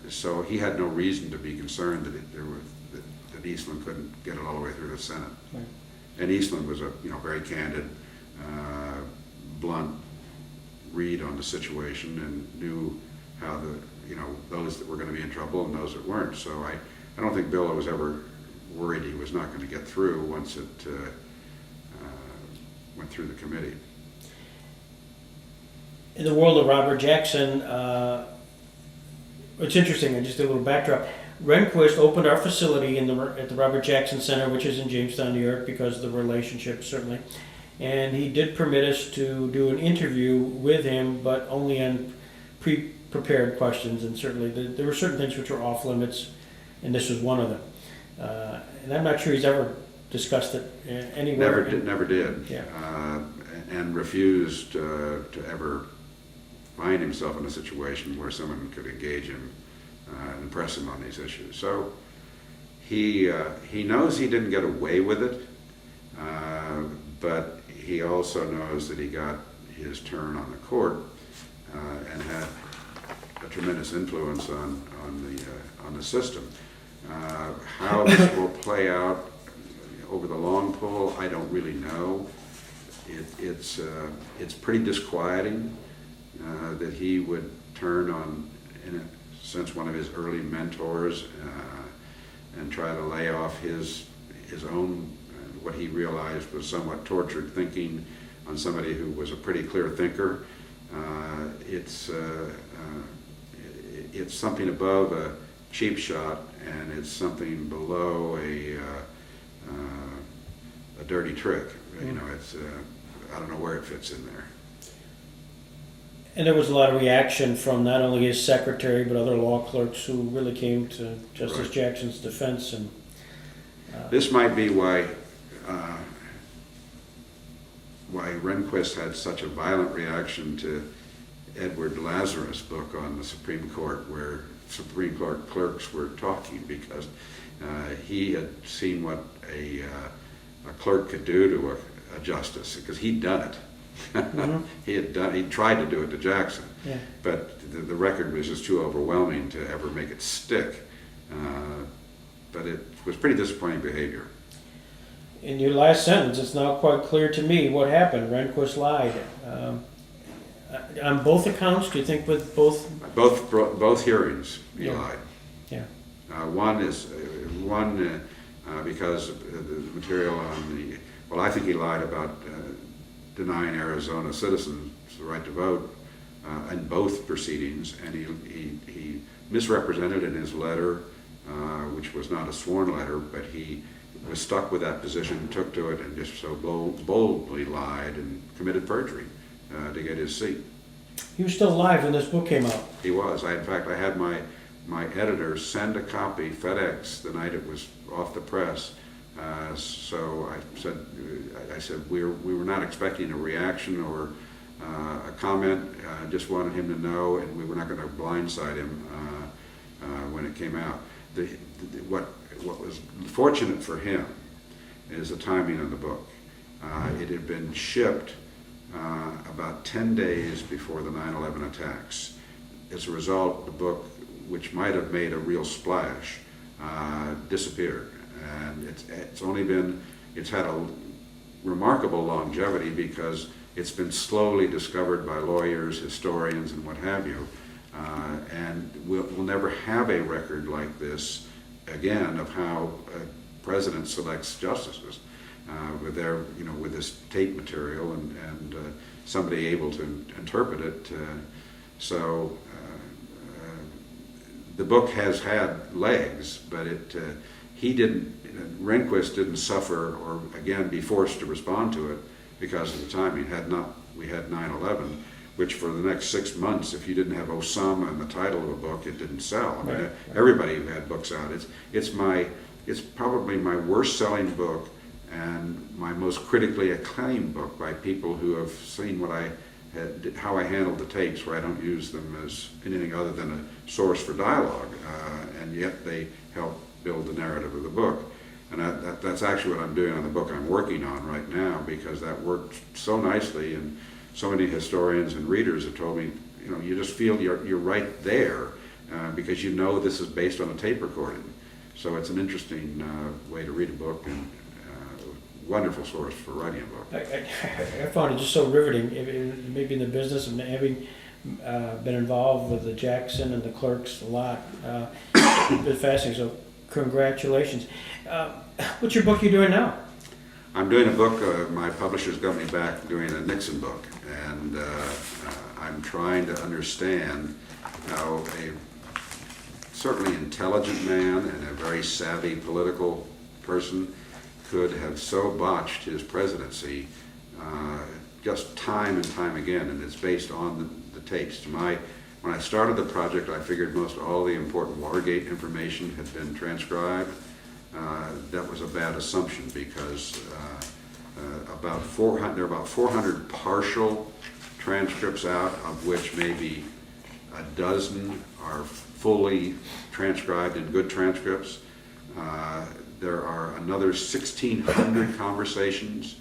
S2: So he had no reason to be concerned that Eastland couldn't get it all the way through the Senate.
S3: Right.
S2: And Eastland was a very candid, blunt read on the situation and knew how those that were going to be in trouble and those that weren't. So I don't think Bill was ever worried he was not going to get through once it went through the committee.
S3: In the world of Robert Jackson, it's interesting, and just a little backdrop. Rehnquist opened our facility at the Robert Jackson Center, which is in Jamestown, New York, because of the relationship, certainly. And he did permit us to do an interview with him, but only on pre-prepared questions. And certainly there were certain things which were off limits, and this was one of them. And I'm not sure he's ever discussed it anywhere.
S2: Never did.
S3: Yeah.
S2: And refused to ever find himself in a situation where someone could engage him and press him on these issues. So he knows he didn't get away with it, but he also knows that he got his turn on the court and had a tremendous influence on the system. How this will play out over the long pull, I don't really know. It's pretty disquieting that he would turn on, in a sense, one of his early mentors and try to lay off his own, what he realized was somewhat tortured thinking on somebody who was a pretty clear thinker. It's something above a cheap shot, and it's something below a dirty trick. It's I don't know where it fits in there.
S3: And there was a lot of reaction from not only his secretary, but other law clerks who really came to Justice
S2: Right.
S3: Jackson's defense. And
S2: This might be why Rehnquist had such a violent reaction to Edward Lazarus' book on the Supreme Court, where Supreme Court clerks were talking, because he had seen what a clerk could do to a justice, because he'd done it.
S3: Mhm.
S2: He tried to do it to Jackson,
S3: Yeah.
S2: but the record was just too overwhelming to ever make it stick. But it was pretty disappointing behavior.
S3: In your last sentence, it's now quite clear to me what happened. Rehnquist lied. On both accounts, do you think with both?
S2: Both hearings, he
S3: Yeah.
S2: lied.
S3: Yeah.
S2: One because the material on I think he lied about denying Arizona citizens the right to vote in both proceedings, and he misrepresented in his letter, which was not a sworn letter, but he was stuck with that position, took to it, and just so boldly lied and committed perjury to get his seat.
S3: He was still alive when this book came out.
S2: He was. In fact, I had my editor send a copy, FedEx, the night it was off the press. So I said we were not expecting a reaction or a comment. Just wanted him to know, and we were not going to blindside him when it came out. What was fortunate for him is the timing of the book. It had been shipped about 10 days before the 9/11 attacks. As a result, the book, which might have made a real splash, disappeared. And it's had a remarkable longevity because it's been slowly discovered by lawyers, historians, and what have you. And we'll never have a record like this again of how a president selects justices with this tape material and somebody able to interpret it. So the book has had legs, but Rehnquist didn't suffer or again be forced to respond to it because of the timing. We had 9/11, which for the next 6 months, if you didn't have Osama in the title of a book, it didn't sell. I mean, everybody who had books out. It's probably my worst-selling book and my most critically acclaimed book by people who have seen how I handled the tapes, where I don't use them as anything other than a source for dialogue, and yet they help build the narrative of the book. And that's actually what I'm doing on the book I'm working on right now, because that worked so nicely, and so many historians and readers have told me, you just feel you're right there because you know this is based on a tape recording. So it's an interesting way to read a book, and wonderful source for writing a book.
S3: I found it just so riveting, maybe in the business of having been involved with the H.ckson and the clerks a lot. It's fascinating, so congratulations. What's your book you're doing now?
S2: I'm doing a book, my publisher's got me back doing a Nixon book, and I'm trying to understand how a certainly intelligent man and a very savvy political person could have so botched his presidency just time and time again, and it's based on the tapes. When I started the project, I figured most all the important Watergate information had been transcribed. That was a bad assumption because there are about 400 partial transcripts out, of which maybe a dozen are fully transcribed in good transcripts. There are another 1,600 conversations,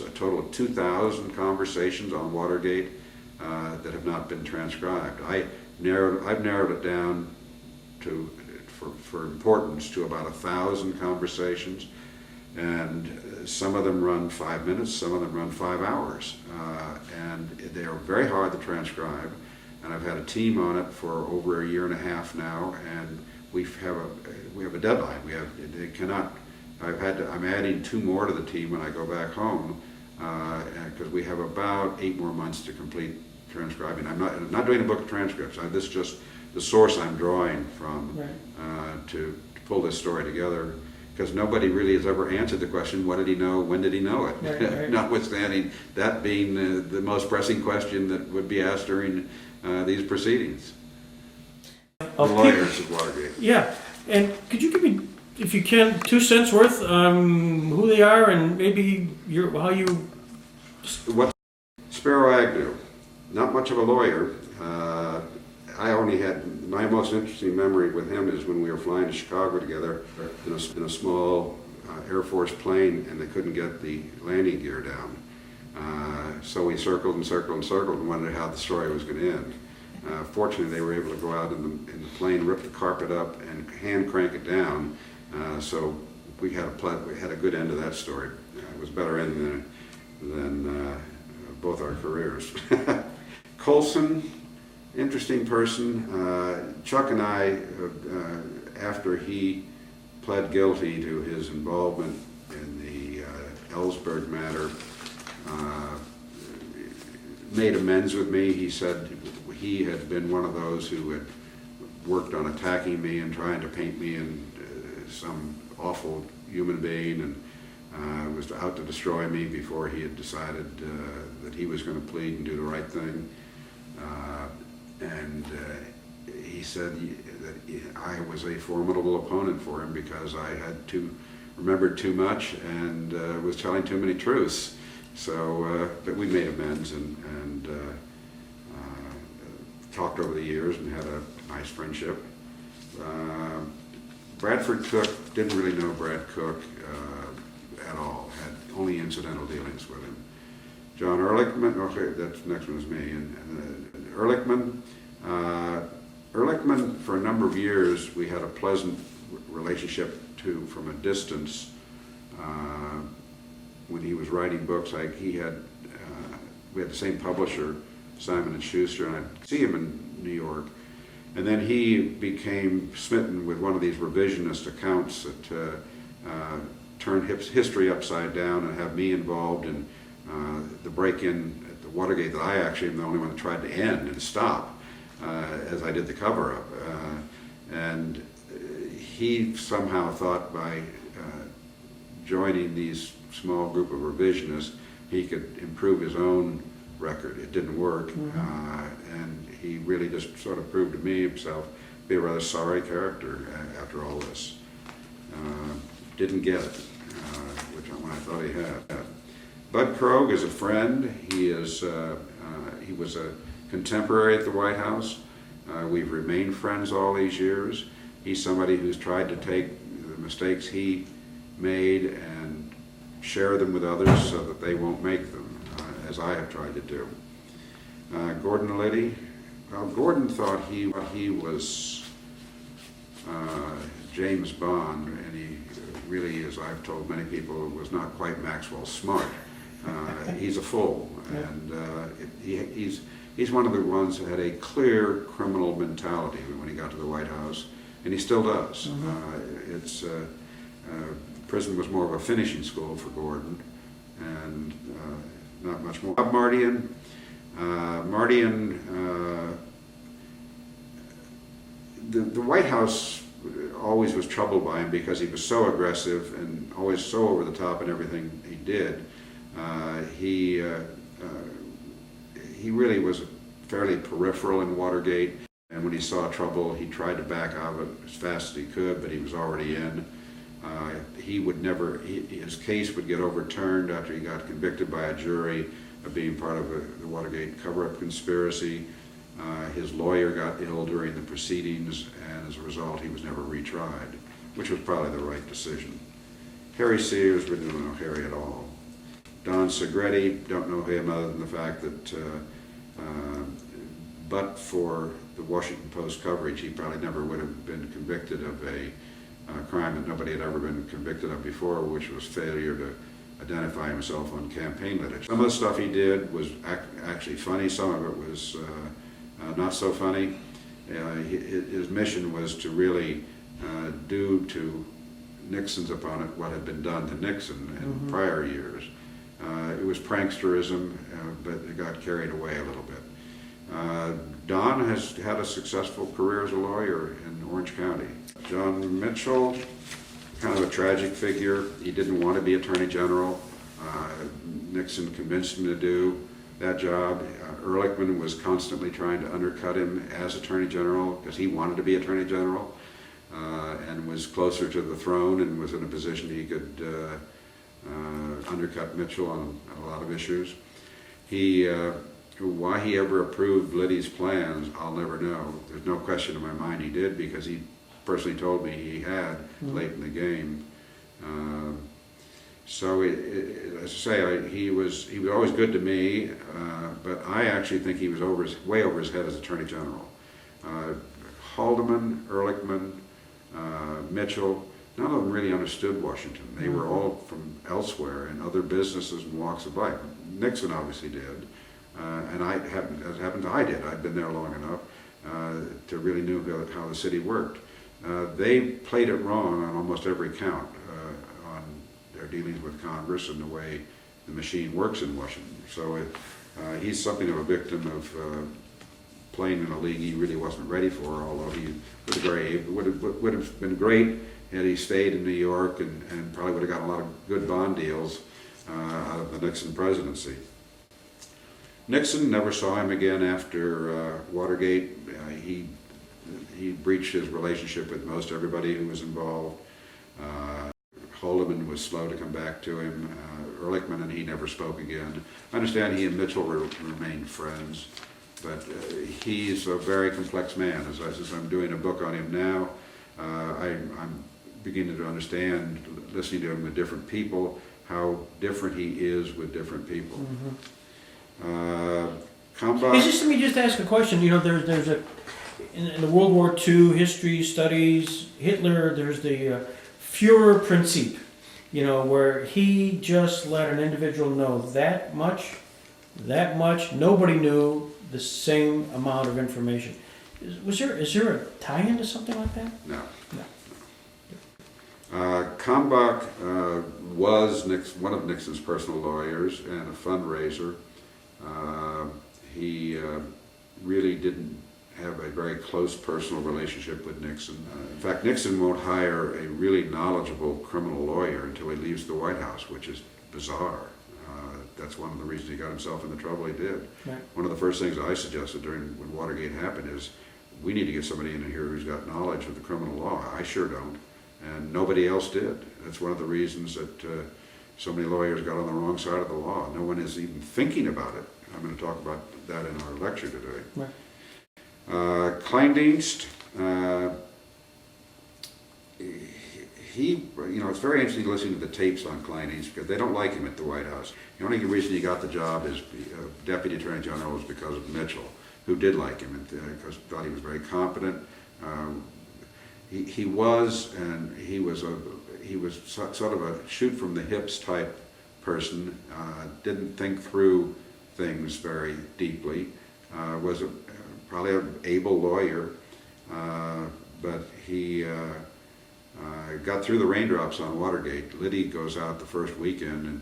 S2: a total of 2,000 conversations on Watergate that have not been transcribed. I've narrowed it down for importance to about 1,000 conversations, and some of them run 5 minutes, some of them run 5 hours, and they are very hard to transcribe. And I've had a team on it for over a year and a half now, and we have a deadline. I'm adding 2 more to the team when I go back home, because we have about 8 more months to complete transcribing. I'm not doing a book of transcripts. This is just the source I'm drawing from to pull this story together, because nobody really has ever answered the question, what did he know, when did he know it? Right. Notwithstanding that being the most pressing question that would be asked during these proceedings. The lawyers of Watergate.
S3: Yeah, and could you give me, if you can, 2 cents worth, who they are and maybe how you...
S2: What Spiro Agnew, not much of a lawyer. I only had, my most interesting memory with him is when we were flying to Chicago together in a small Air Force plane, and they couldn't get the landing gear down. So we circled and circled and circled and wondered how the story was going to end. Fortunately, they were able to go out in the plane, rip the carpet up, and hand crank it down. So we had a good end to that story. It was better end than both our careers. Coulson, interesting person. Chuck and I, after he pled guilty to his involvement in the Ellsberg matter, made amends with me. He said he had been one of those who had worked on attacking me and trying to paint me in some awful human being and was out to destroy me before he had decided that he was going to plead and do the right thing. He said that I was a formidable opponent for him because I had remembered too much and was telling too many truths. So, but we made amends and talked over the years and had a nice friendship. Bradford Cook, didn't really know Brad Cook at all, had only incidental dealings with him. John Ehrlichman, okay, that next one is me, and Ehrlichman. Ehrlichman, for a number of years, we had a pleasant relationship from a distance. When he was writing books, we had the same publisher, Simon & Schuster, and I'd see him in New York. And then he became smitten with one of these revisionist accounts that turned history upside down and have me involved in the break-in at the Watergate that I actually am the only one that tried to end and stop as I did the cover-up. And he somehow thought by joining these small group of revisionists, he could improve his own record. It didn't work, and he really just sort of proved to me himself to be a rather sorry character after all this. Didn't get it, which I thought he had. Bud Krogh is a friend. He was a contemporary at the White House. We've remained friends all these years. He's somebody who's tried to take the mistakes he made and share them with others so that they won't make them, as I have tried to do. Gordon Liddy. Well, Gordon thought he was James Bond, and he really, as I've told many people, was not quite Maxwell Smart. He's a fool, and he's one of the ones that had a clear criminal mentality when he got to the White House, and he still does. Prison was more of a finishing school for Gordon, and not much more. Bob Mardian. The White House always was troubled by him because he was so aggressive and always so over the top in everything he did. He really was fairly peripheral in Watergate, and when he saw trouble, he tried to back out of it as fast as he could, but he was already in. He would never, his case would get overturned after he got convicted by a jury of being part of the Watergate cover-up conspiracy. His lawyer got ill during the proceedings, and as a result, he was never retried, which was probably the right decision. Harry Sears, we don't know Harry at all. Don Segretti, don't know him other than the fact that, but for the Washington Post coverage, he probably never would have been convicted of a crime that nobody had ever been convicted of before, which was failure to identify himself on campaign literature. Some of the stuff he did was actually funny, some of it was not so funny. His mission was to really do to Nixon's opponent what had been done to Nixon in prior years. It was pranksterism, but it got carried away a little bit. Don has had a successful career as a lawyer in Orange County. John Mitchell, kind of a tragic figure. He didn't want to be Attorney General. Nixon convinced him to do that job. Ehrlichman was constantly trying to undercut him as Attorney General because he wanted to be Attorney General and was closer to the throne and was in a position he could undercut Mitchell on a lot of issues. Why he ever approved Liddy's plans, I'll never know. There's no question in my mind he did, because he personally told me he had late in the game. So, as I say, he was always good to me, but I actually think he was way over his head as Attorney General. Haldeman, Ehrlichman, Mitchell, none of them really understood Washington. They were all from elsewhere in other businesses and walks of life. Nixon obviously did. And as it happened, I did. I'd been there long enough to really know how the city worked. They played it wrong on almost every count on their dealings with Congress and the way the machine works in Washington. So he's something of a victim of playing in a league he really wasn't ready for, although he was would have been great had he stayed in New York and probably would have gotten a lot of good bond deals out of the Nixon presidency. Nixon never saw him again after Watergate. He breached his relationship with most everybody who was involved. Haldeman was slow to come back to him. Ehrlichman and he never spoke again. I understand he and Mitchell remained friends, but he's a very complex man. As I'm doing a book on him now, I'm beginning to understand, listening to him with different people, how different he is with different people. Kalmbach,
S3: Let me just ask a question. You know, there's a in the World War II history studies, Hitler, there's the Führerprinzip, you know, where he just let an individual know that much, nobody knew the same amount of information. Is there a tie-in to something like that?
S2: no.
S3: No.
S2: Kalmbach was one of Nixon's personal lawyers and a fundraiser. He really didn't have a very close personal relationship with Nixon. In fact, Nixon won't hire a really knowledgeable criminal lawyer until he leaves the White House, which is bizarre. That's one of the reasons he got himself in the trouble he did.
S3: Right.
S2: One of the first things I suggested when Watergate happened is, we need to get somebody in here who's got knowledge of the criminal law. I sure don't, and nobody else did. That's one of the reasons that so many lawyers got on the wrong side of the law. No one is even thinking about it. I'm going to talk about that in our lecture today.
S3: Right.
S2: Kleindienst, it's very interesting listening to the tapes on Kleindienst because they don't like him at the White House. The only reason he got the job as Deputy Attorney General was because of Mitchell, who did like him and because thought he was very competent. He was sort of a shoot from the hips type person. Didn't think through things very deeply. Was probably an able lawyer, but he got through the raindrops on Watergate. Liddy goes out the first weekend and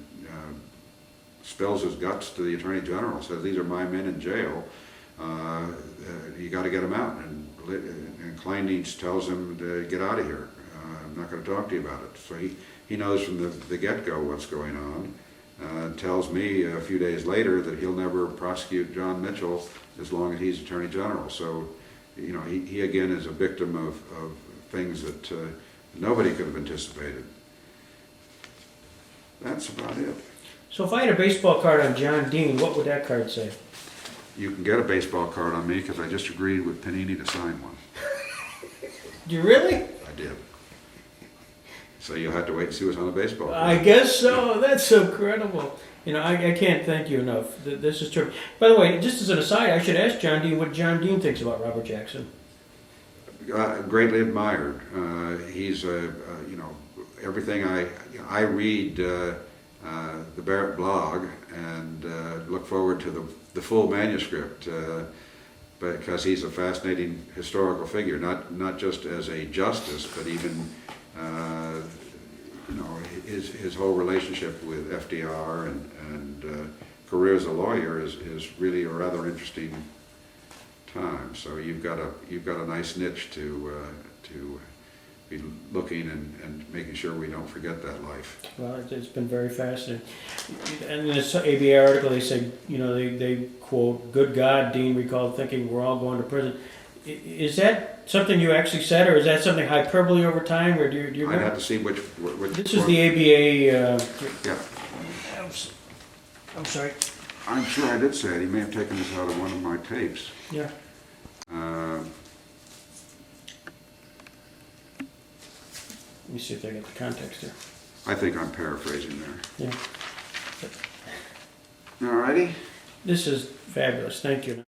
S2: spills his guts to the Attorney General, says, "These are my men in jail. You got to get them out." And Kleindienst tells him to get out of here. I'm not going to talk to you about it. So he knows from the get-go what's going on. Tells me a few days later that he'll never prosecute John Mitchell as long as he's Attorney General. So, you know, he again is a victim of things that nobody could have anticipated. That's about it.
S3: So if I had a baseball card on John Dean, what would that card say?
S2: You can get a baseball card on me because I just agreed with Panini to sign one.
S3: Do you really?
S2: I did. So you'll have to wait and see what's on the baseball card.
S3: I guess so. That's so incredible. You know, I can't thank you enough. This is true. By the way, just as an aside, I should ask John Dean what John Dean thinks about Robert Jackson.
S2: Greatly admired. He's everything I read the Barrett blog and look forward to the full manuscript because he's a fascinating historical figure, not just as a justice, but even his whole relationship with FDR and career as a lawyer is really a rather interesting time. So you've got a nice niche to be looking and making sure we don't forget that life.
S3: Well, it's been very fascinating. And in this ABA article, they say, they quote, "Good God, Dean recalled thinking we're all going to prison." Is that something you actually said, or is that something hyperbole over time, or do you remember?
S2: I'd have to see which
S3: This is the ABA.
S2: Yeah.
S3: I'm sorry.
S2: I'm sure I did say it. He may have taken this out of one of my tapes.
S3: Yeah. Let me see if I get the context here.
S2: I think I'm paraphrasing there.
S3: Yeah.
S2: All righty.
S3: This is fabulous. Thank you.